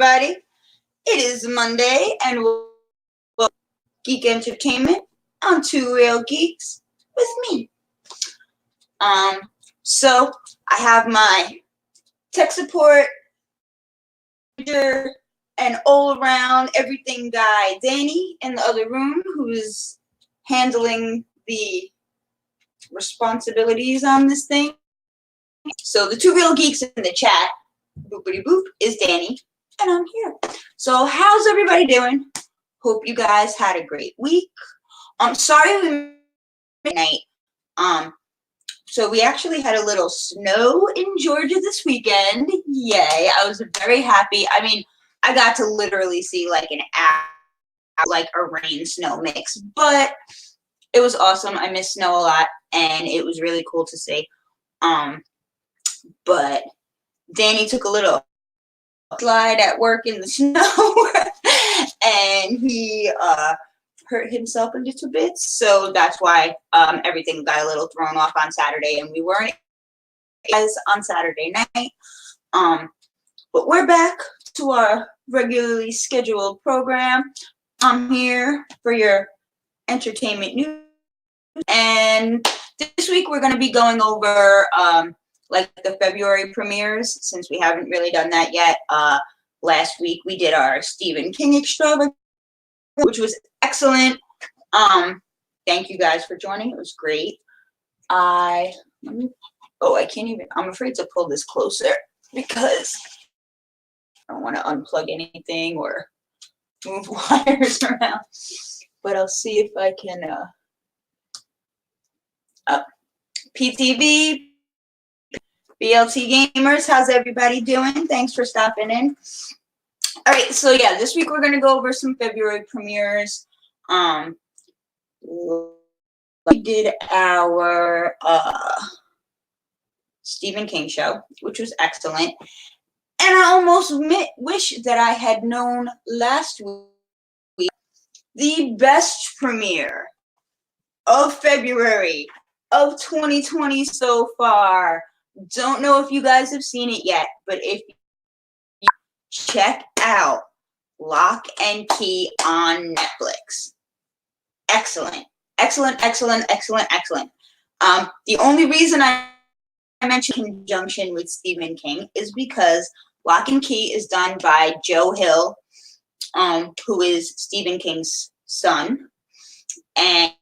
everybody. It is Monday, and we'll Geek Entertainment on Two Real Geeks with me. So I have my tech support and all around everything guy, Danny, in the other room, who's handling the responsibilities on this thing. So the Two Real Geeks in the chat, boopity boop, is Danny, and I'm here. So how's everybody doing? Hope you guys had a great week. Sorry we missed midnight. So we actually had a little snow in Georgia this weekend. Yay! I was very happy. I mean, I got to literally see like an hour, like a rain snow mix, but it was awesome. I miss snow a lot, and it was really cool to see. But Danny took a little slide at work in the snow, and he hurt himself in little bits. So that's why everything got a little thrown off on Saturday, and we weren't as on Saturday night. But we're back to our regularly scheduled program. I'm here for your entertainment news, and this week we're going to be going over like the February premieres, since we haven't really done that yet. Last week we did our Stephen King extravaganza, which was excellent. Thank you guys for joining. It was great. I can't even, I'm afraid to pull this closer because I don't want to unplug anything or move wires around. But I'll see if I can, PTV, BLT Gamers, how's everybody doing? Thanks for stopping in. All right, so yeah, this week we're going to go over some February premieres. We did our Stephen King show, which was excellent. And I almost wish that I had known last week the best premiere of February of 2020 so far. Don't know if you guys have seen it yet, but if you check out Lock and Key on Netflix. Excellent. Excellent, excellent, excellent, excellent. The only reason I mentioned conjunction with Stephen King is because Lock and Key is done by Joe Hill, who is Stephen King's son. And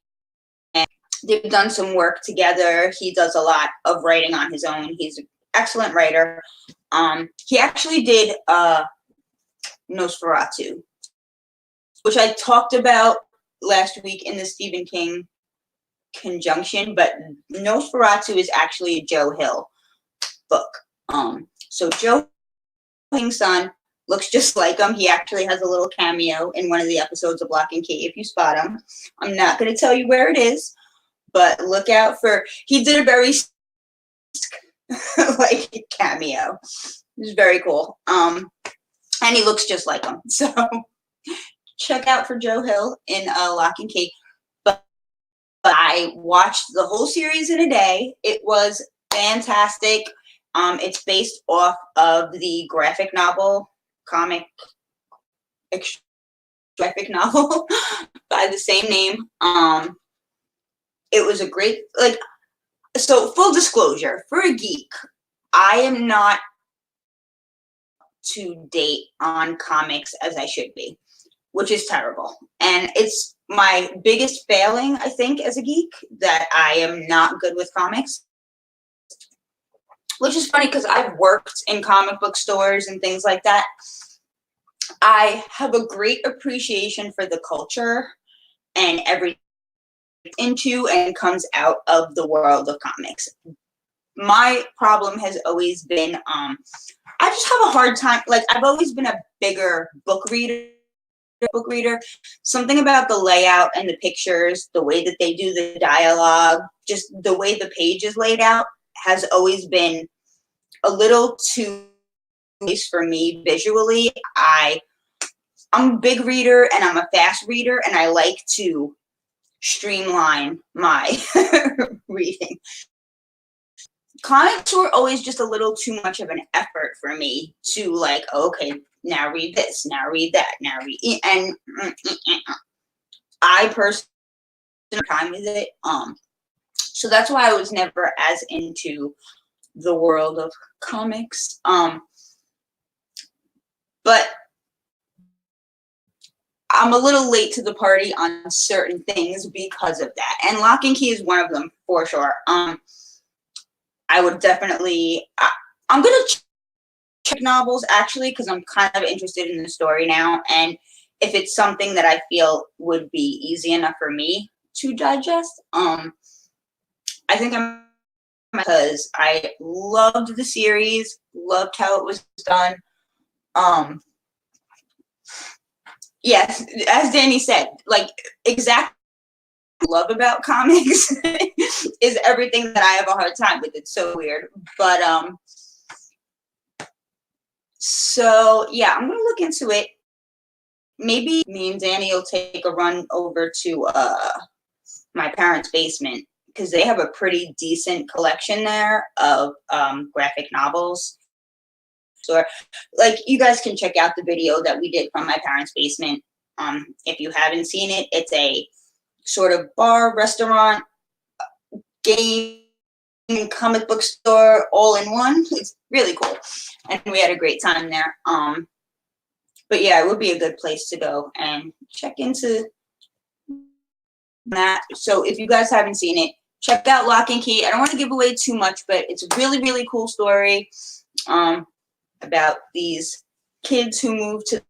they've done some work together. He does a lot of writing on his own. He's an excellent writer. He actually did Nosferatu, which I talked about last week in the Stephen King conjunction, but Nosferatu is actually a Joe Hill book. So Joe King's son looks just like him. He actually has a little cameo in one of the episodes of Lock and Key if you spot him. I'm not going to tell you where it is, but look out for, he did a very like cameo. It was very cool. And he looks just like him. So check out for Joe Hill in Lock and Key. But I watched the whole series in a day. It was fantastic. It's based off of the graphic novel by the same name. It was a great, like, so full disclosure, for a geek, I am not to date on comics as I should be, which is terrible. And it's my biggest failing, I think, as a geek, that I am not good with comics. Which is funny because I've worked in comic book stores and things like that. I have a great appreciation for the culture and everything into and comes out of the world of comics. My problem has always been, I just have a hard time, like, I've always been a bigger book reader. Something about the layout and the pictures, the way that they do the dialogue, just the way the page is laid out has always been a little too nice for me visually. I'm a big reader and I'm a fast reader, and I like to streamline my reading. comics were always just a little too much of an effort for me to like, okay, now read this, now read that, now read, and I personally time with it. So that's why I was never as into the world of comics. But I'm a little late to the party on certain things because of that. And Lock and Key is one of them for sure. I would definitely, I'm going to check novels actually, because I'm kind of interested in the story now. And if it's something that I feel would be easy enough for me to digest, I think I'm, because I loved the series, loved how it was done. Yes, as Danny said, like exactly what I love about comics is everything that I have a hard time with. It's so weird. But so yeah, I'm gonna look into it. Maybe me and Danny will take a run over to my parents' basement because they have a pretty decent collection there of graphic novels. So, like, you guys can check out the video that we did from my parents' basement. If you haven't seen it, it's a sort of bar, restaurant, game, comic book store all in one. It's really cool, and we had a great time there. But yeah, it would be a good place to go and check into that. So if you guys haven't seen it, check out Lock and Key. I don't want to give away too much, but it's a really, really cool story about these kids who move to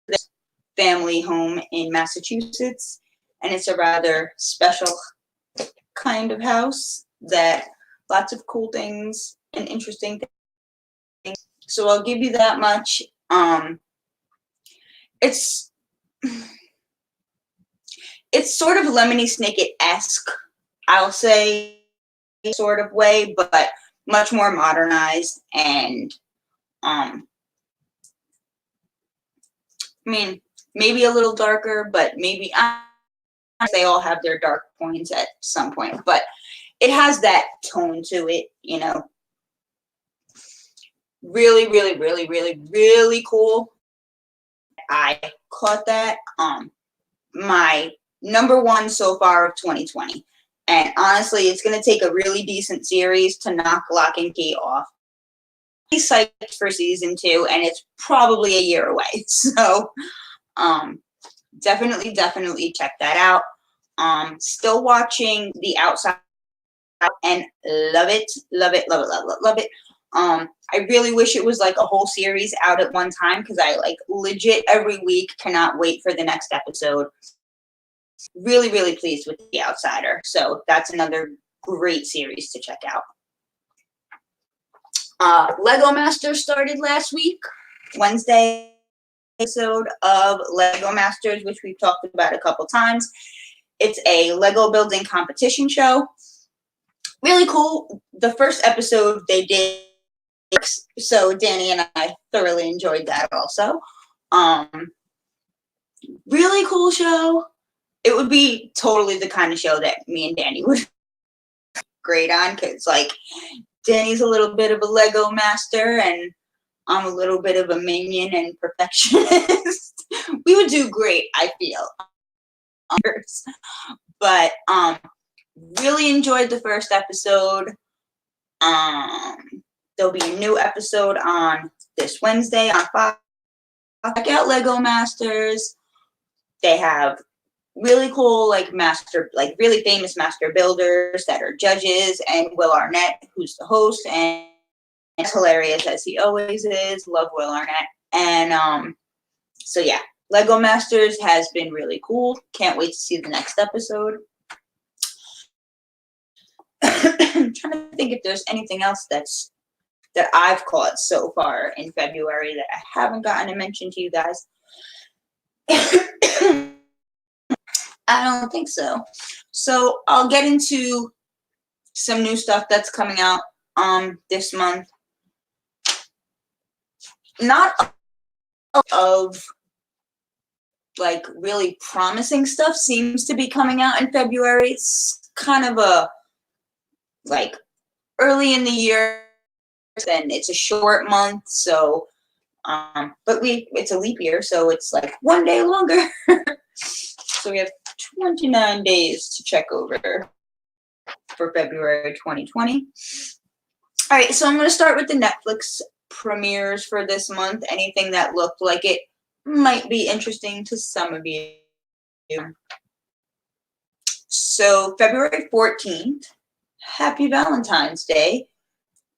this family home in Massachusetts. And it's a rather special kind of house that lots of cool things and interesting things. So I'll give you that much. It's sort of Lemony Snicket-esque, I'll say, sort of way, but much more modernized and I mean, maybe a little darker, but maybe they all have their dark points at some point, but it has that tone to it, you know. Really, really, really, really, really cool. I caught that. My #1 so far of 2020. And honestly, it's going to take a really decent series to knock Lock and Key off. I'm psyched for season 2, and it's probably a year away. So, definitely check that out. Still watching The Outside and love it, love it, love it, love it, love it. I really wish it was like a whole series out at one time because I like legit every week cannot wait for the next episode. Really, really pleased with The Outsider. So that's another great series to check out. Lego Masters started last week, Wednesday episode of Lego Masters, which we've talked about a couple times. It's a Lego building competition show. Really cool. The first episode they did, so Danny and I thoroughly enjoyed that also. Really cool show. It would be totally the kind of show that me and Danny would great on because, like, Danny's a little bit of a Lego master and I'm a little bit of a minion and perfectionist. We would do great, I feel. But really enjoyed the first episode. There'll be a new episode on this Wednesday on 5. Check out Lego Masters. They have really cool, like really famous master builders that are judges, and Will Arnett, who's the host, and as hilarious as he always is. Love Will Arnett. And so yeah, Lego Masters has been really cool. Can't wait to see the next episode. I'm trying to think if there's anything else that I've caught so far in February that I haven't gotten to mention to you guys. I don't think so. So I'll get into some new stuff that's coming out this month. Not of like really promising stuff seems to be coming out in February. It's kind of a like early in the year, then it's a short month, so but it's a leap year, so it's like one day longer. So we have 29 days to check over for February 2020. All right, so I'm going to start with the Netflix premieres for this month. Anything that looked like it might be interesting to some of you. So February 14th, Happy Valentine's Day.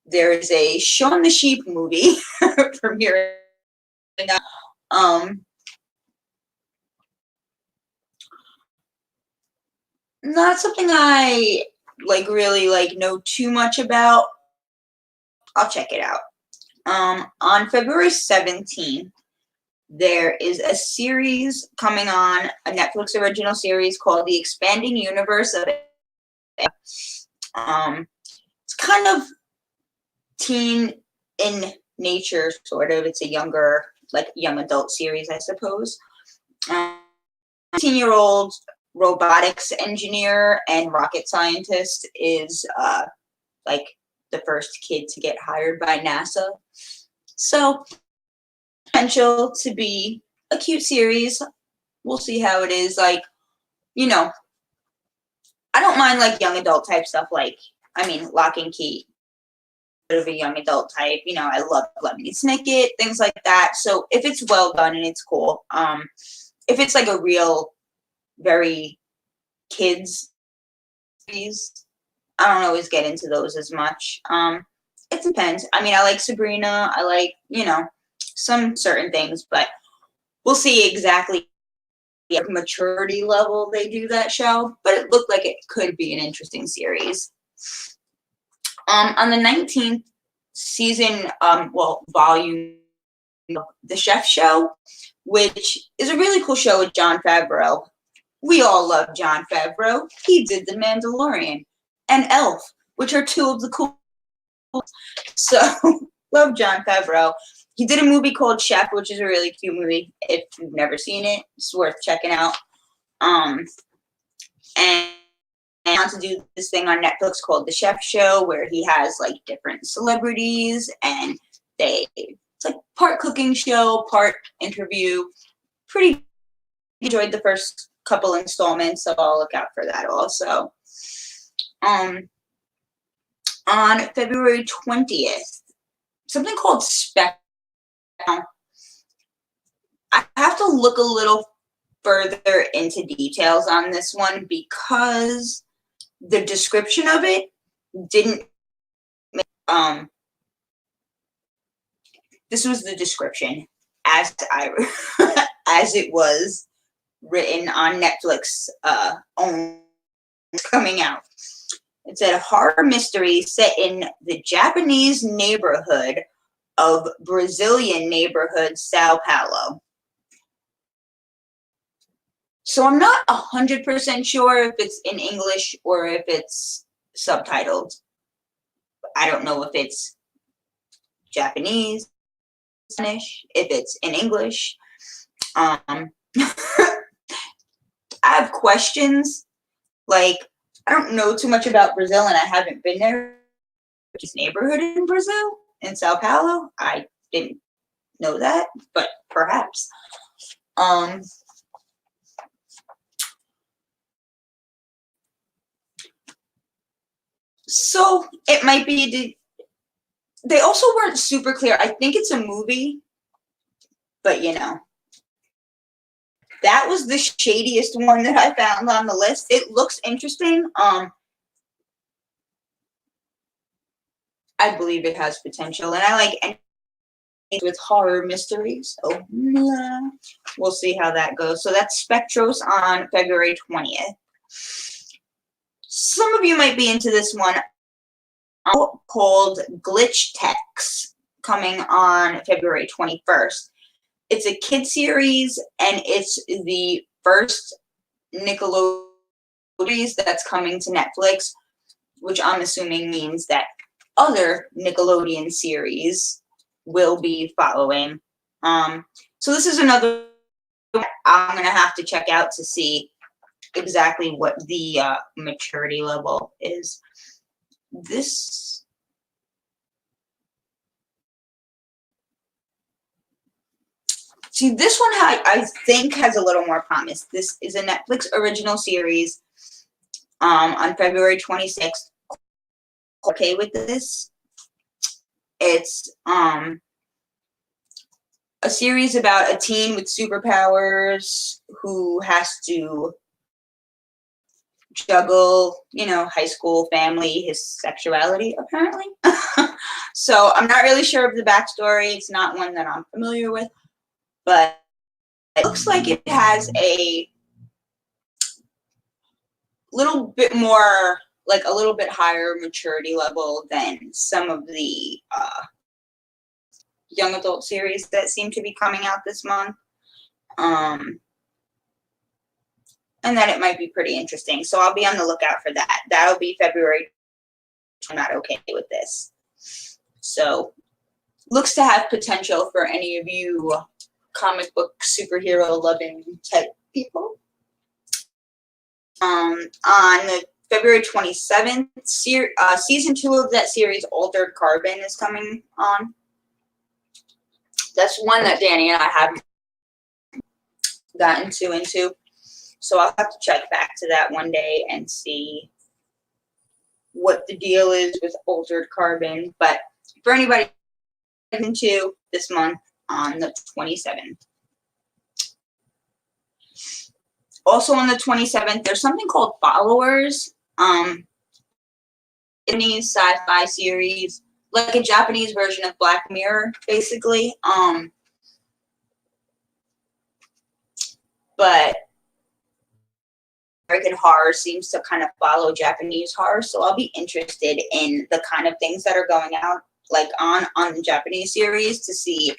There is a Shaun the Sheep movie premiere. Not something I really know too much about. I'll check it out. On February 17th, there is a series coming on, a Netflix original series called The Expanding Universe of it's kind of teen in nature, sort of. It's a younger, young adult series, I suppose. 18-year-old robotics engineer and rocket scientist is the first kid to get hired by NASA. So potential to be a cute series. We'll see how it is. I don't mind young adult type stuff. Lock and Key, bit of a young adult type. I love Lemony Snicket, things like that. So if it's well done and it's cool, if it's a real, very kids series, I don't always get into those as much. It depends. I like Sabrina. I like, some certain things, but we'll see exactly what maturity level they do that show. But it looked like it could be an interesting series. On the 19th season, volume, The Chef Show, which is a really cool show with Jon Favreau. We all love Jon Favreau. He did The Mandalorian and Elf, which are two of the cool. So, love Jon Favreau. He did a movie called Chef, which is a really cute movie. If you've never seen it, it's worth checking out. And I want to do this thing on Netflix called The Chef Show, where he has different celebrities, and it's part cooking show, part interview. Pretty enjoyed the first couple installments, so I'll look out for that also. On February 20th, something called Spec. I have to look a little further into details on this one because the description of it didn't. This was the description as as it was written on Netflix own coming out. It said a horror mystery set in the Japanese neighborhood of Brazilian neighborhood Sao Paulo. So I'm not 100% sure if it's in English or if it's subtitled. I don't know if it's Japanese, Spanish, if it's in English. I have questions. I don't know too much about Brazil, and I haven't been there. This neighborhood in Brazil, in Sao Paulo, I didn't know that, but perhaps. So it might be. They also weren't super clear. I think it's a movie, but that was the shadiest one that I found on the list. It looks interesting. I believe it has potential, and I like anything with horror mysteries. So we'll see how that goes. So that's Spectros on February 20th. Some of you might be into this one called Glitch Techs, coming on February 21st. It's a kid series, and it's the first Nickelodeon series that's coming to Netflix, which I'm assuming means that other Nickelodeon series will be following. So this is another I'm going to have to check out to see exactly what the maturity level is. This See, this one I think has a little more promise. This is a Netflix original series on February 26th. Okay with this? It's a series about a teen with superpowers who has to juggle, high school, family, his sexuality, apparently. So I'm not really sure of the backstory. It's not one that I'm familiar with, but it looks like it has a little bit more, like a little bit higher maturity level than some of the young adult series that seem to be coming out this month. And that it might be pretty interesting. So I'll be on the lookout for that. That'll be February. I'm not okay with this. So looks to have potential for any of you comic book superhero loving type people. On the February 27th, season 2 of that series, Altered Carbon, is coming on. That's one that Danny and I haven't gotten into. So I'll have to check back to that one day and see what the deal is with Altered Carbon. But for anybody into this month on the 27th. Also on the 27th, there's something called Followers. Japanese sci-fi series, like a Japanese version of Black Mirror, basically. But American horror seems to kind of follow Japanese horror, so I'll be interested in the kind of things that are going out, like on the Japanese series, to see,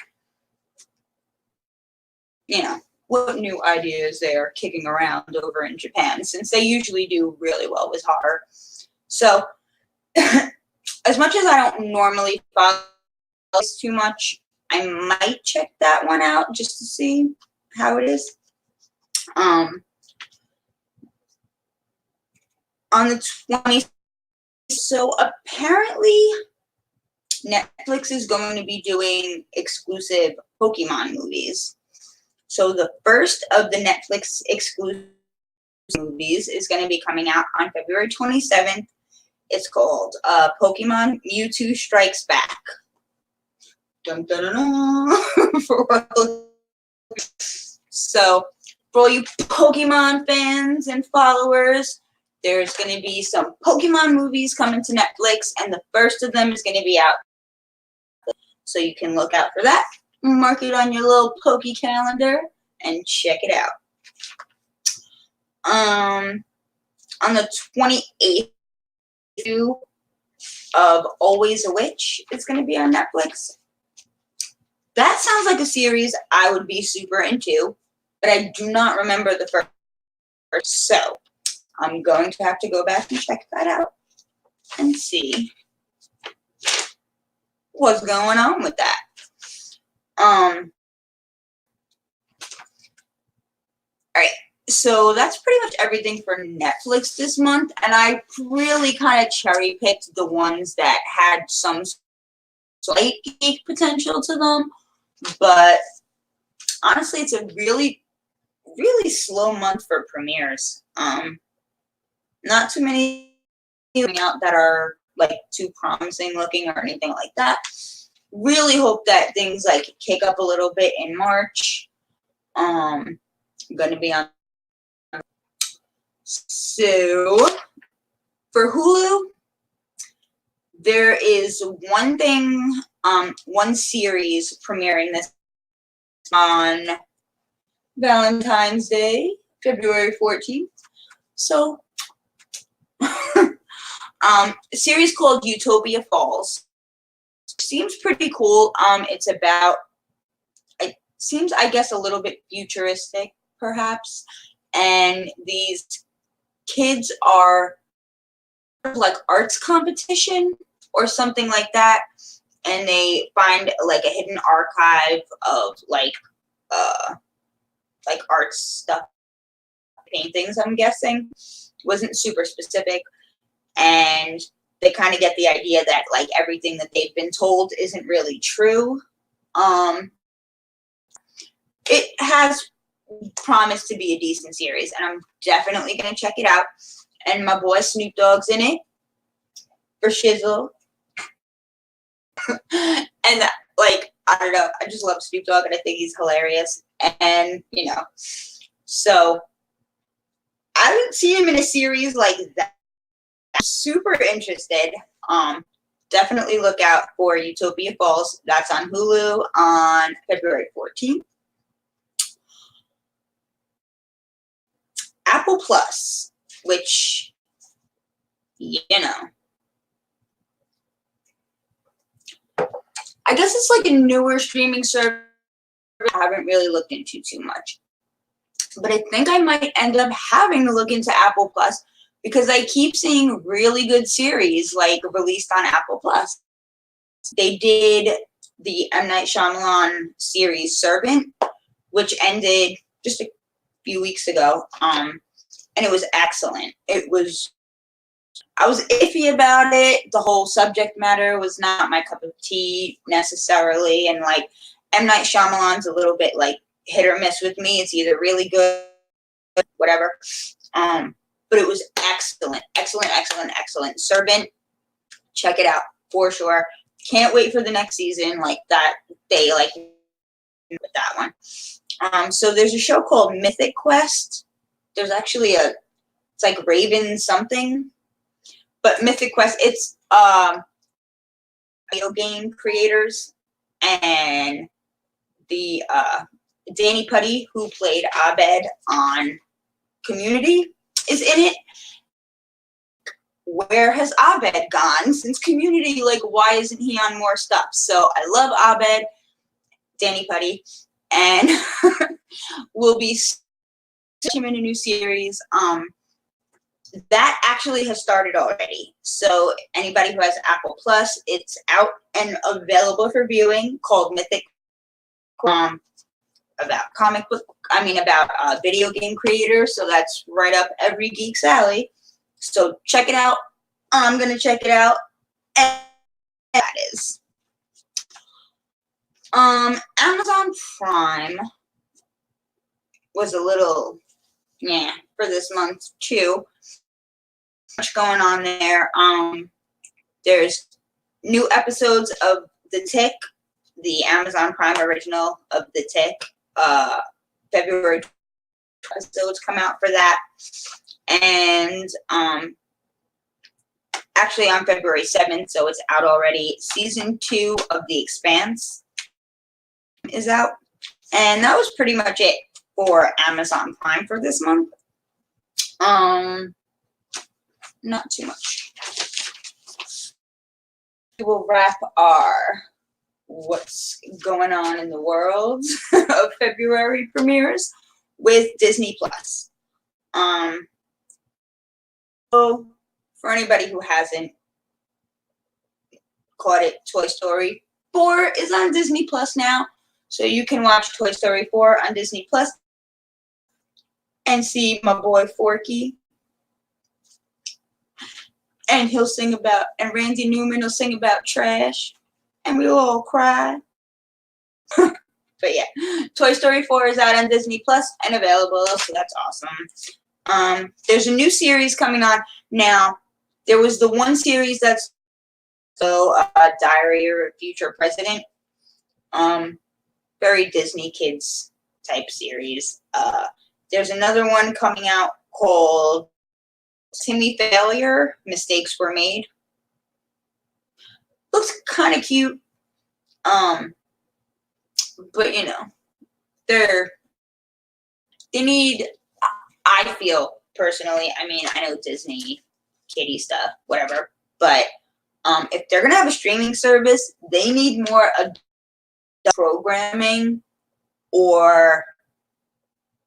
what new ideas they are kicking around over in Japan, since they usually do really well with horror. So, as much as I don't normally follow this too much, I might check that one out just to see how it is. On the 20th, so apparently Netflix is going to be doing exclusive Pokemon movies. So the first of the Netflix exclusive movies is going to be coming out on February 27th. It's called Pokemon Mewtwo Strikes Back. Dun, dun, dun, dun. So for all you Pokemon fans and followers, there's going to be some Pokemon movies coming to Netflix, and the first of them is going to be out. So you can look out for that. Mark it on your little Poke calendar and check it out. On the 28th of Always a Witch is going to be on Netflix. That sounds like a series I would be super into, but I do not remember the first. So I'm going to have to go back and check that out and see what's going on with that. All right, so that's pretty much everything for Netflix this month, and I really kind of cherry picked the ones that had some slight geek potential to them, but honestly, it's a really, really slow month for premieres. Not too many coming out that are like too promising looking or anything like that. Really hope that things like kick up a little bit in March. I'm going to be on. So for Hulu, there is one thing, one series premiering this on Valentine's Day, February 14th. So a series called Utopia Falls. Seems pretty cool. It's about, it seems, I guess, a little bit futuristic, perhaps. And these kids are like arts competition or something like that. And they find like a hidden archive of like art stuff, paintings, I'm guessing. Wasn't super specific. And they kind of get the idea that like everything that they've been told isn't really true. it has promised to be a decent series, and I'm definitely gonna check it out. And my boy Snoop Dogg's in it for shizzle. And like, I don't know, I just love Snoop Dogg and I think he's hilarious. And so I haven't seen him in a series like that. I'm super interested. Definitely look out for Utopia Falls. That's on Hulu on February 14th. Apple Plus, which, I guess it's like a newer streaming service I haven't really looked into too much. But I think I might end up having to look into Apple Plus because I keep seeing really good series like released on Apple Plus. They did the M. Night Shyamalan series Servant, which ended just a few weeks ago. And it was excellent. I was iffy about it. The whole subject matter was not my cup of tea necessarily. And like M. Night Shyamalan's a little bit like hit or miss with me. It's either really good, whatever. But it was excellent, excellent, excellent, excellent. Servant, check it out for sure. Can't wait for the next season. Like that, they like with that one. So there's a show called Mythic Quest. There's actually it's like Raven something. But Mythic Quest, it's video game creators, and the Danny Putty, who played Abed on Community, is in it. Where has Abed gone since Community? Like, why isn't he on more stuff? So I love Abed, Danny Putty, and we'll be him in a new series. That actually has started already. So anybody who has Apple Plus, it's out and available for viewing, called Mythic, about video game creators. So that's right up every geek's alley. So check it out. I'm gonna check it out. And that is Amazon Prime was a little for this month too. Much going on there. There's new episodes of The Tick, the Amazon Prime original of The Tick. February episodes come out for that, and actually on February 7th, so it's out already. Season 2 of The Expanse is out, and that was pretty much it for Amazon Prime for this month. Not too much. We will wrap our what's going on in the world of February premieres with Disney Plus. So for anybody who hasn't caught it, Toy Story 4 is on Disney Plus now. So you can watch Toy Story 4 on Disney Plus and see my boy Forky. And Randy Newman will sing about trash. And we'll all cry. But yeah, Toy Story 4 is out on Disney Plus and available, so that's awesome. There's a new series coming on. Now, there was the one series that's Diary of a Future President. Very Disney kids type series. There's another one coming out called Timmy Failure, Mistakes Were Made. Looks kind of cute. But they need, I feel personally, I mean, I know Disney kiddie stuff, whatever, but if they're gonna have a streaming service, they need more adult programming, or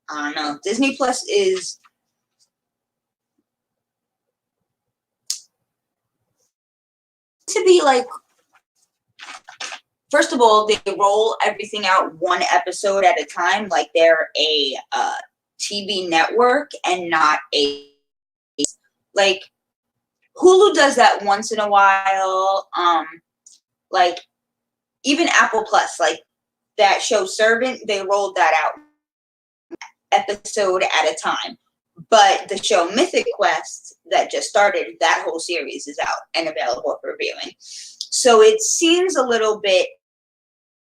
I don't know. Disney Plus is to be like, first of all, they roll everything out one episode at a time, like they're a TV network and not like Hulu does that once in a while. Like even Apple Plus, like that show Servant, they rolled that out episode at a time. But the show Mythic Quest that just started, that whole series is out and available for viewing. So it seems a little bit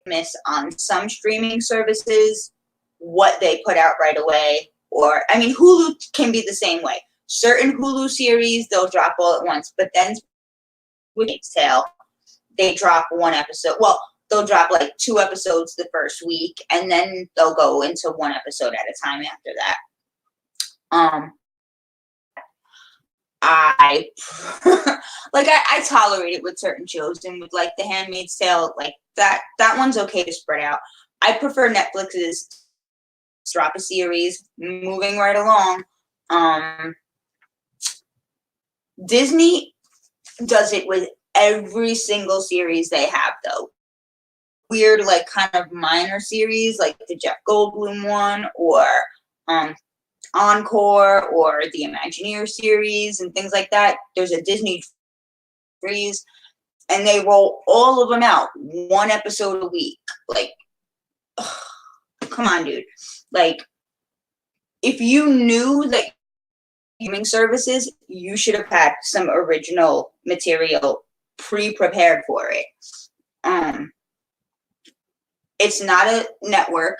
miss on some streaming services what they put out right away. Or, I mean, Hulu can be the same way. Certain Hulu series, they'll drop all at once. But then with Tale, they drop one episode. Well, they'll drop like 2 episodes the first week, and then they'll go into 1 episode at a time after that. I tolerate it with certain shows, and with like The Handmaid's Tale, like that one's okay to spread out. I prefer Netflix's drop a series, moving right along. Disney does it with every single series they have, though. Weird, like kind of minor series, like the Jeff Goldblum one, or Encore, or the Imagineer series, and things like that. There's a Disney series, and they roll all of them out 1 episode a week. Like, ugh, come on, dude. Like, if you knew that streaming services, you should have had some original material pre-prepared for it. It's not a network.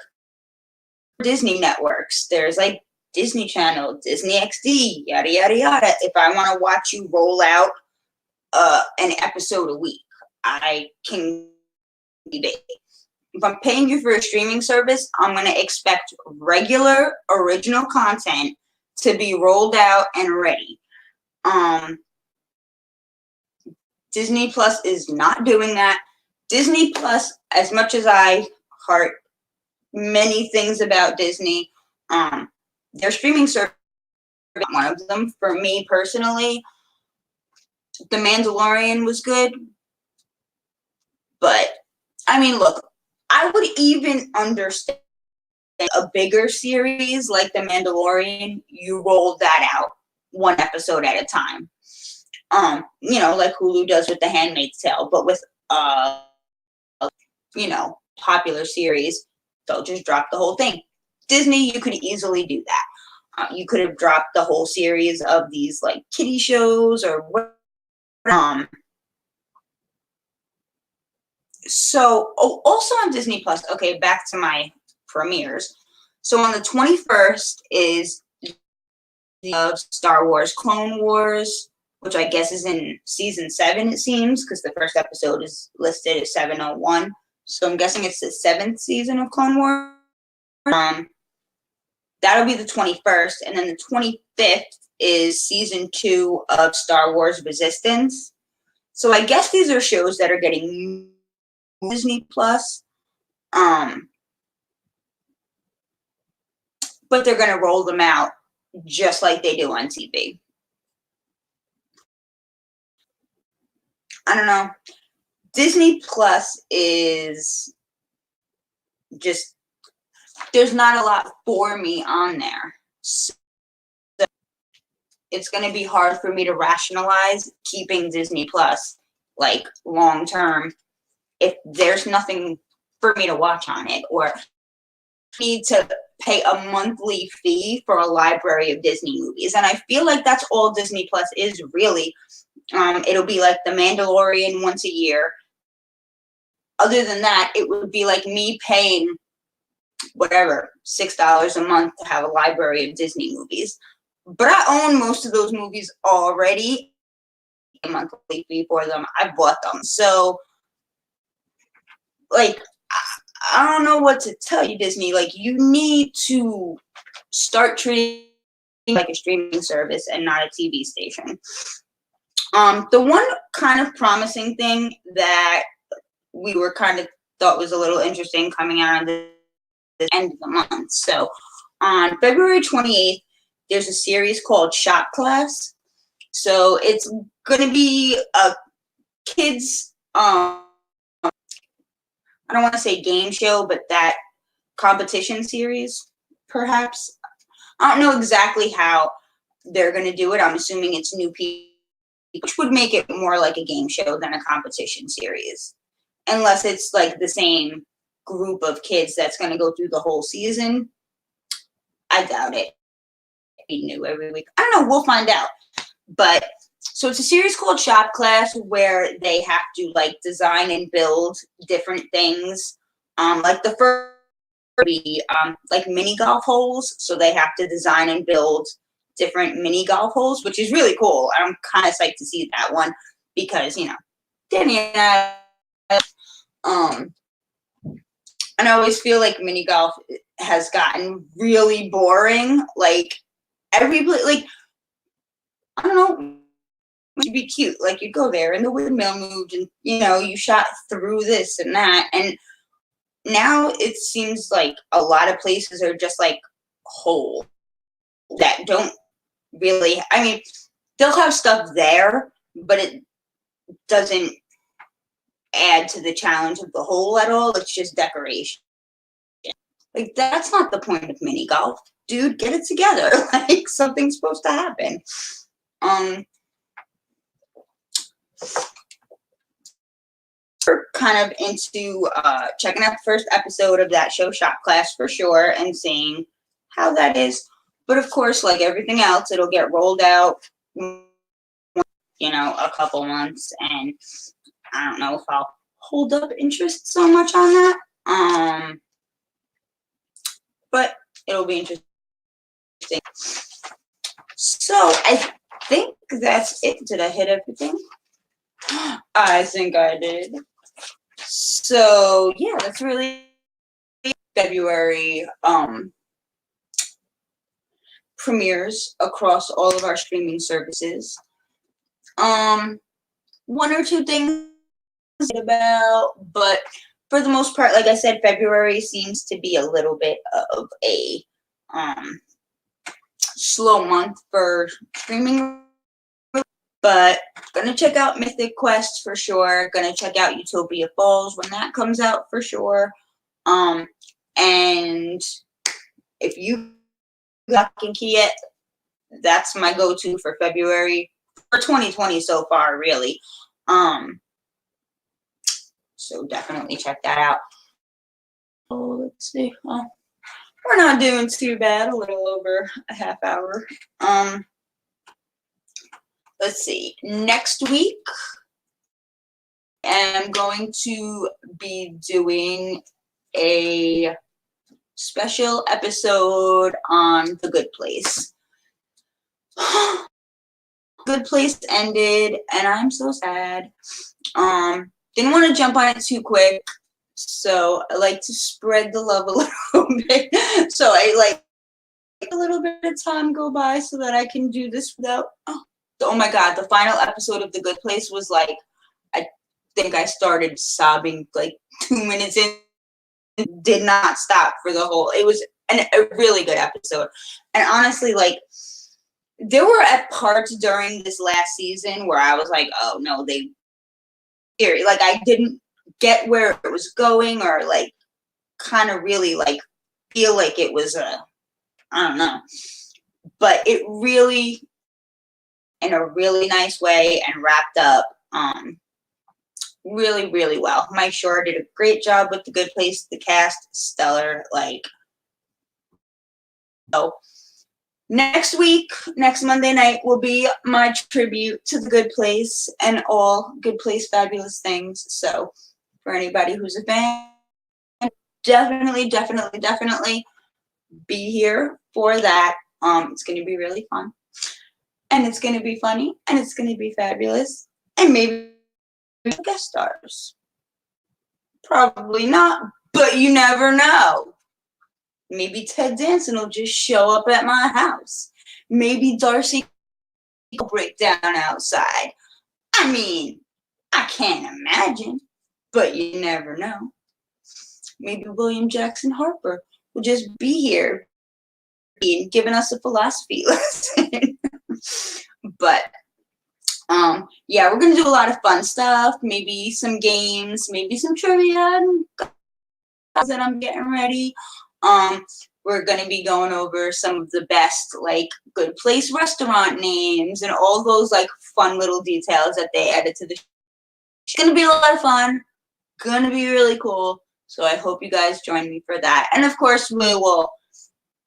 Disney networks. There's like Disney Channel, Disney XD, yada, yada, yada. If I want to watch you roll out an episode a week, I can do it. If I'm paying you for a streaming service, I'm going to expect regular original content to be rolled out and ready. Disney Plus is not doing that. Disney Plus, as much as I heart many things about Disney, their streaming service is one of them. For me personally, The Mandalorian was good. But, I mean, look, I would even understand a bigger series like The Mandalorian, you roll that out 1 episode at a time. You know, like Hulu does with The Handmaid's Tale, but with you know, popular series, they'll just drop the whole thing. Disney, you could easily do that. You could have dropped the whole series of these like kiddie shows or whatever. So, also on Disney Plus, okay, back to my premieres. So on the 21st is the Star Wars Clone Wars, which I guess is in season 7, it seems, because the first episode is listed as 701. So I'm guessing it's the 7th season of Clone Wars. That'll be the 21st, and then the 25th is season 2 of Star Wars Resistance. So I guess these are shows that are getting Disney Plus, but they're going to roll them out just like they do on TV. I don't know. Disney Plus is just, there's not a lot for me on there. So it's going to be hard for me to rationalize keeping Disney Plus, like, long term, if there's nothing for me to watch on it, or need to pay a monthly fee for a library of Disney movies. And I feel like that's all Disney Plus is, really. It'll be like The Mandalorian once a year. Other than that, it would be like me paying whatever, $6 a month to have a library of Disney movies. But I own most of those movies already. A monthly fee for them. I bought them. So, like, I don't know what to tell you, Disney. Like, you need to start treating it like a streaming service and not a TV station. The one kind of promising thing that we were kind of thought was a little interesting coming out on the end of the month. So on February 28th, there's a series called Shop Class. So it's going to be a kids, I don't want to say game show, but that competition series, perhaps. I don't know exactly how they're going to do it. I'm assuming it's new people, which would make it more like a game show than a competition series. Unless it's like the same group of kids that's going to go through the whole season. I doubt it. Be new every week. I don't know. We'll find out. But so it's a series called Shop Class where they have to like design and build different things. Like the first be like mini golf holes, so they have to design and build different mini golf holes, which is really cool. I'm kind of psyched to see that one because Danny and I, and I always feel like mini golf has gotten really boring. Like every like I don't know, it should be cute. Like you go there and the windmill moved, and you shot through this and that, and now it seems like a lot of places are just like holes that don't really, I mean, they'll have stuff there, but it doesn't add to the challenge of the hole at all. It's just decoration. Like, that's not the point of mini golf. Dude, get it together. Like, something's supposed to happen. We're kind of into checking out the first episode of that show, Shop Class, for sure, and seeing how that is. But of course, like everything else, it'll get rolled out, a couple months, and I don't know if I'll hold up interest so much on that. But it'll be interesting. So I think that's it. Did I hit everything? I think I did. So yeah, that's really February premieres across all of our streaming services. One or two things about, but for the most part, like I said, February seems to be a little bit of a slow month for streaming. But gonna check out Mythic Quest for sure. Gonna check out Utopia Falls when that comes out for sure. And if you Lock and Key it, that's my go-to for February for 2020 so far, really. So definitely check that out. Oh, let's see. We're not doing too bad. A little over a half hour. Let's see. Next week, I'm going to be doing a special episode on The Good Place. Good Place ended, and I'm so sad. Didn't want to jump on it too quick, so I like to spread the love a little bit. So I like a little bit of time go by so that I can do this without. Oh my God, the final episode of The Good Place was like, I think I started sobbing like 2 minutes in. Did not stop for the whole. It was a really good episode, and honestly, like there were at parts during this last season where I was like, oh no, like I didn't get where it was going, or like kind of really like feel like it was I don't know, but it really in a really nice way and wrapped up really, really well. Mike Shore did a great job with The Good Place. The cast, stellar. Like, so next week, next Monday night, will be my tribute to The Good Place and all Good Place fabulous things. So for anybody who's a fan, definitely be here for that. It's going to be really fun, and it's going to be funny, and it's going to be fabulous, and maybe guest stars. Probably not, but you never know. Maybe Ted Danson will just show up at my house. Maybe Darcy will break down outside. I mean, I can't imagine, but you never know. Maybe William Jackson Harper will just be here and giving us a philosophy lesson. But yeah, we're gonna do a lot of fun stuff, maybe some games, maybe some trivia that I'm getting ready. We're gonna be going over some of the best like Good Place restaurant names and all those like fun little details that they added to the show. It's gonna be a lot of fun, gonna be really cool. So I hope you guys join me for that. And of course, we will,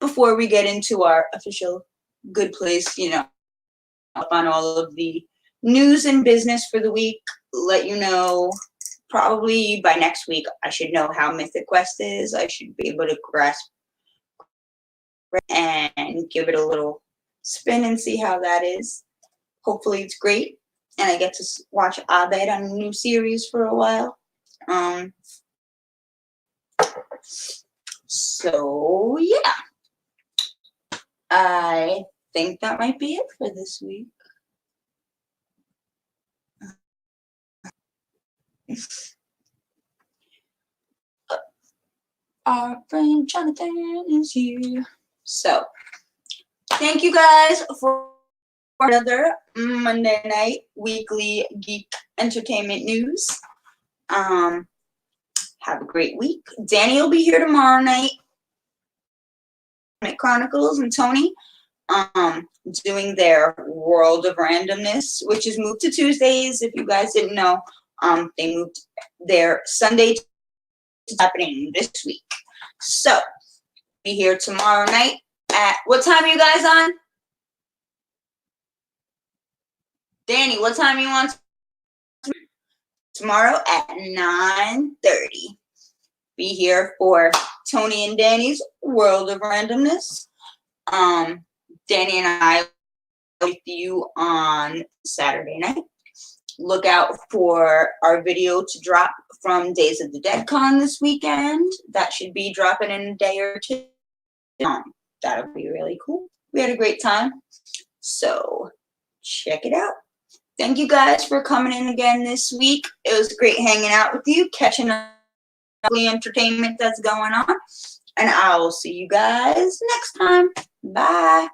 before we get into our official good place, up on all of the news and business for the week, let you know. Probably by next week, I should know how Mythic Quest is. I should be able to grasp and give it a little spin and see how that is. Hopefully it's great, and I get to watch Abed on a new series for a while. So yeah, I think that might be it for this week. Our friend Jonathan is here. So thank you guys for another Monday night weekly Geek Entertainment News. Have a great week. Danny will be here tomorrow night. Chronicles and Tony doing their World of Randomness, which is moved to Tuesdays. If you guys didn't know, they moved their Sunday to happening this week. So be here tomorrow night at what time are you guys on? Danny, what time you want? Tomorrow at 9:30. Be here for Tony and Danny's World of Randomness. Danny and I will with you on Saturday night. Look out for our video to drop from Days of the Dead Con this weekend. That should be dropping in a day or two. That'll be really cool. We had a great time. So check it out. Thank you guys for coming in again this week. It was great hanging out with you, catching up on the entertainment that's going on. And I will see you guys next time. Bye.